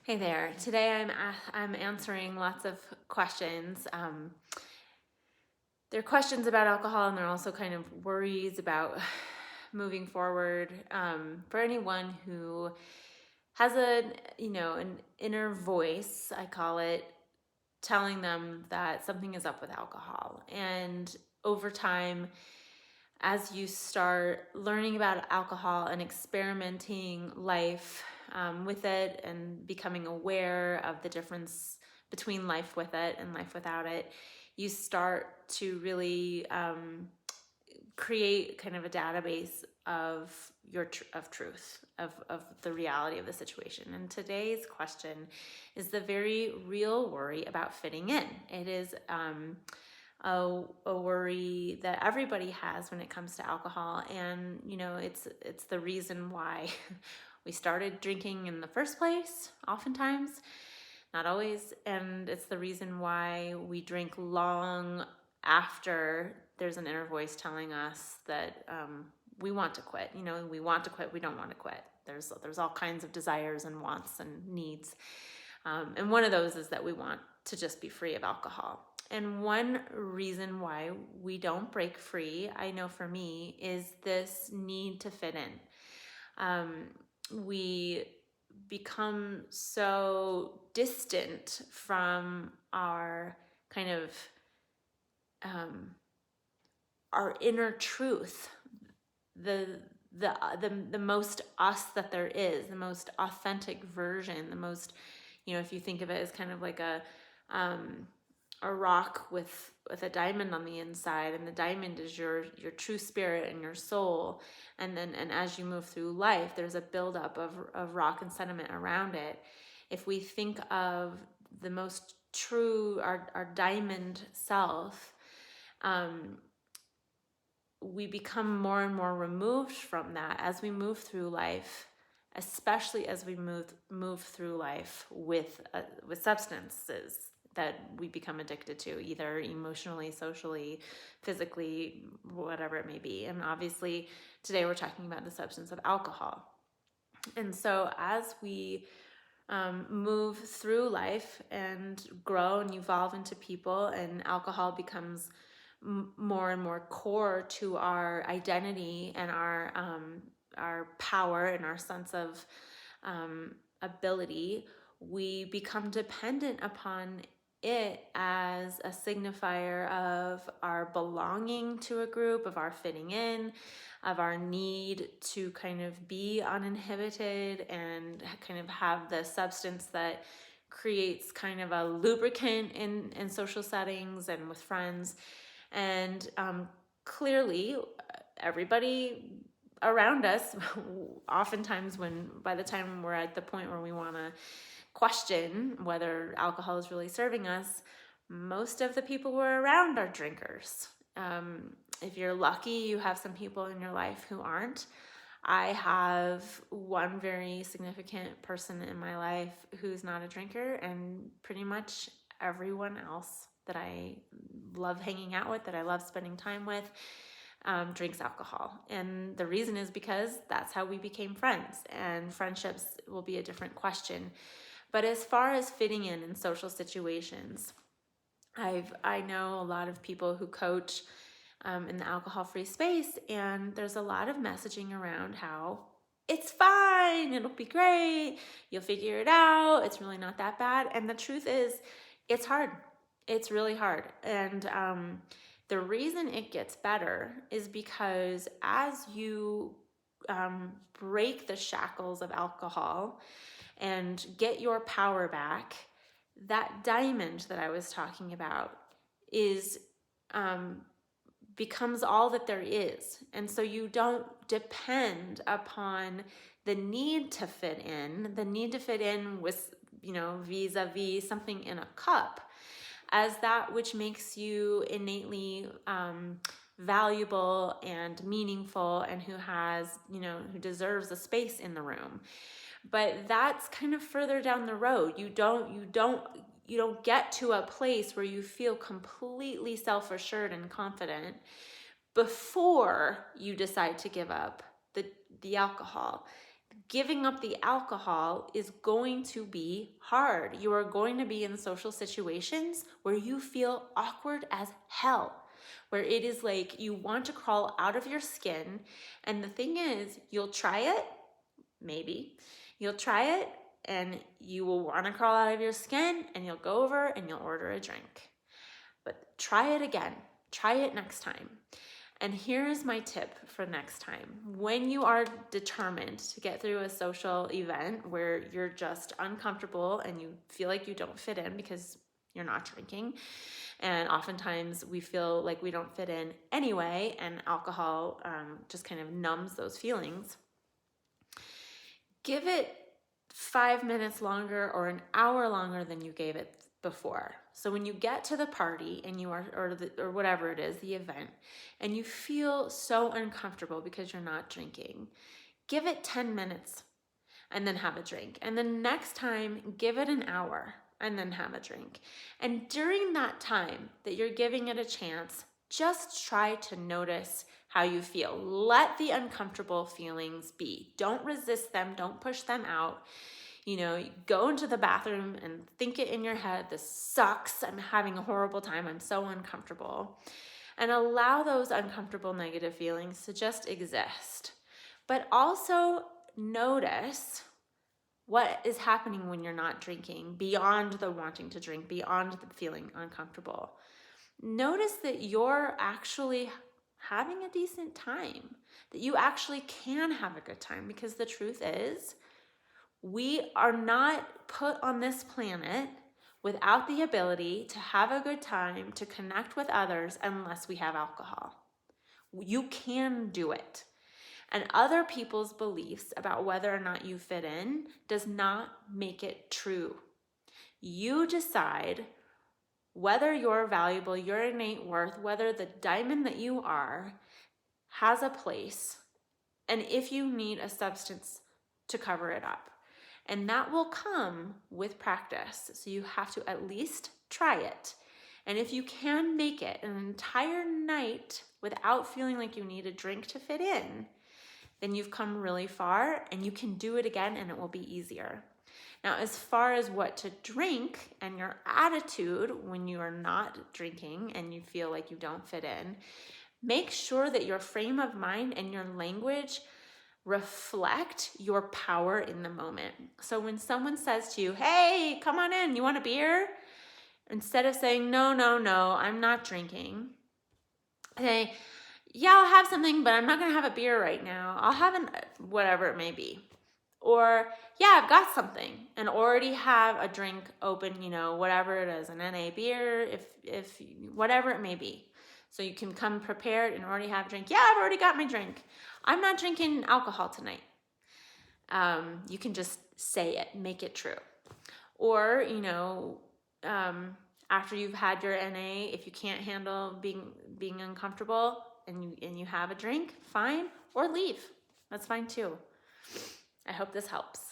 Hey there. Today I'm answering lots of questions. They're questions about alcohol, and they're also kind of worries about moving forward. For anyone who has an inner voice, I call it, telling them that something is up with alcohol. And over time, as you start learning about alcohol and experimenting life with it and becoming aware of the difference between life with it and life without it, you start to really create kind of a database of of truth of the reality of the situation. And today's question is the very real worry about fitting in. It is a worry that everybody has when it comes to alcohol, and it's the reason why we started drinking in the first place, oftentimes, not always, and it's the reason why we drink long after there's an inner voice telling us that we want to quit. We want to quit, we don't want to quit. There's all kinds of desires and wants and needs, and one of those is that we want to just be free of alcohol. And one reason why we don't break free, I know for me, is this need to fit in. We become so distant from our kind of our inner truth, the most us that there is, the most authentic version, the most, if you think of it as kind of like a rock with a diamond on the inside, and the diamond is your true spirit and your soul, and as you move through life, there's a buildup of rock and sediment around it. If we think of the most true, our diamond self, we become more and more removed from that as we move through life, especially as we move through life with substances that we become addicted to, either emotionally, socially, physically, whatever it may be. And obviously today we're talking about the substance of alcohol. And so as we move through life and grow and evolve into people, and alcohol becomes more and more core to our identity and our power and our sense of ability, we become dependent upon it as a signifier of our belonging to a group, of our fitting in, of our need to kind of be uninhibited and kind of have the substance that creates kind of a lubricant in social settings and with friends. And clearly, everybody around us, oftentimes by the time we're at the point where we want to question whether alcohol is really serving us, most of the people we're around are drinkers. If you're lucky, you have some people in your life who aren't. I have one very significant person in my life who's not a drinker, and pretty much everyone else that I love hanging out with, that I love spending time with, drinks alcohol. And the reason is because that's how we became friends, and friendships will be a different question. But as far as fitting in social situations, I know a lot of people who coach in the alcohol-free space, and there's a lot of messaging around how it's fine, it'll be great, you'll figure it out, it's really not that bad. And the truth is, it's hard. It's really hard. And the reason it gets better is because as you break the shackles of alcohol and get your power back, that diamond that I was talking about is becomes all that there is. And so you don't depend upon the need to fit in with, vis-a-vis something in a cup, as that which makes you innately valuable and meaningful, and who deserves a space in the room. But that's kind of further down the road. You don't get to a place where you feel completely self-assured and confident before you decide to give up the alcohol. giving up the alcohol is going to be hard. You are going to be in social situations where you feel awkward as hell, where it is like you want to crawl out of your skin. And the thing is, you'll try it, maybe. You'll try it and you will want to crawl out of your skin, and you'll go over and you'll order a drink. But try it again. Try it next time. And here's my tip for next time. When you are determined to get through a social event where you're just uncomfortable and you feel like you don't fit in because you're not drinking, and oftentimes we feel like we don't fit in anyway, and alcohol just kind of numbs those feelings, give it 5 minutes longer or an hour longer than you gave it before. So when you get to the party and you are, or whatever it is, the event, and you feel so uncomfortable because you're not drinking, give it 10 minutes and then have a drink. And the next time, give it an hour and then have a drink. And during that time that you're giving it a chance, just try to notice how you feel. Let the uncomfortable feelings be. Don't resist them. Don't push them out. Go into the bathroom and think it in your head, this sucks, I'm having a horrible time, I'm so uncomfortable. And allow those uncomfortable negative feelings to just exist. But also notice what is happening when you're not drinking, beyond the wanting to drink, beyond the feeling uncomfortable. Notice that you're actually having a decent time, that you actually can have a good time, because the truth is, we are not put on this planet without the ability to have a good time, to connect with others, unless we have alcohol. You can do it. And other people's beliefs about whether or not you fit in does not make it true. You decide whether you're valuable, your innate worth, whether the diamond that you are has a place, and if you need a substance to cover it up. And that will come with practice. So you have to at least try it. And if you can make it an entire night without feeling like you need a drink to fit in, then you've come really far, and you can do it again and it will be easier. Now, as far as what to drink and your attitude when you are not drinking and you feel like you don't fit in, make sure that your frame of mind and your language reflect your power in the moment. So when someone says to you, hey, come on in, you want a beer? Instead of saying, no, I'm not drinking, say, yeah, I'll have something, but I'm not going to have a beer right now. I'll have whatever it may be. Or, yeah, I've got something, and already have a drink open, whatever it is, an NA beer, if whatever it may be. So you can come prepared and already have a drink. Yeah, I've already got my drink. I'm not drinking alcohol tonight. You can just say it, make it true. Or, after you've had your NA, if you can't handle being uncomfortable and you have a drink, fine, or leave. That's fine too. I hope this helps.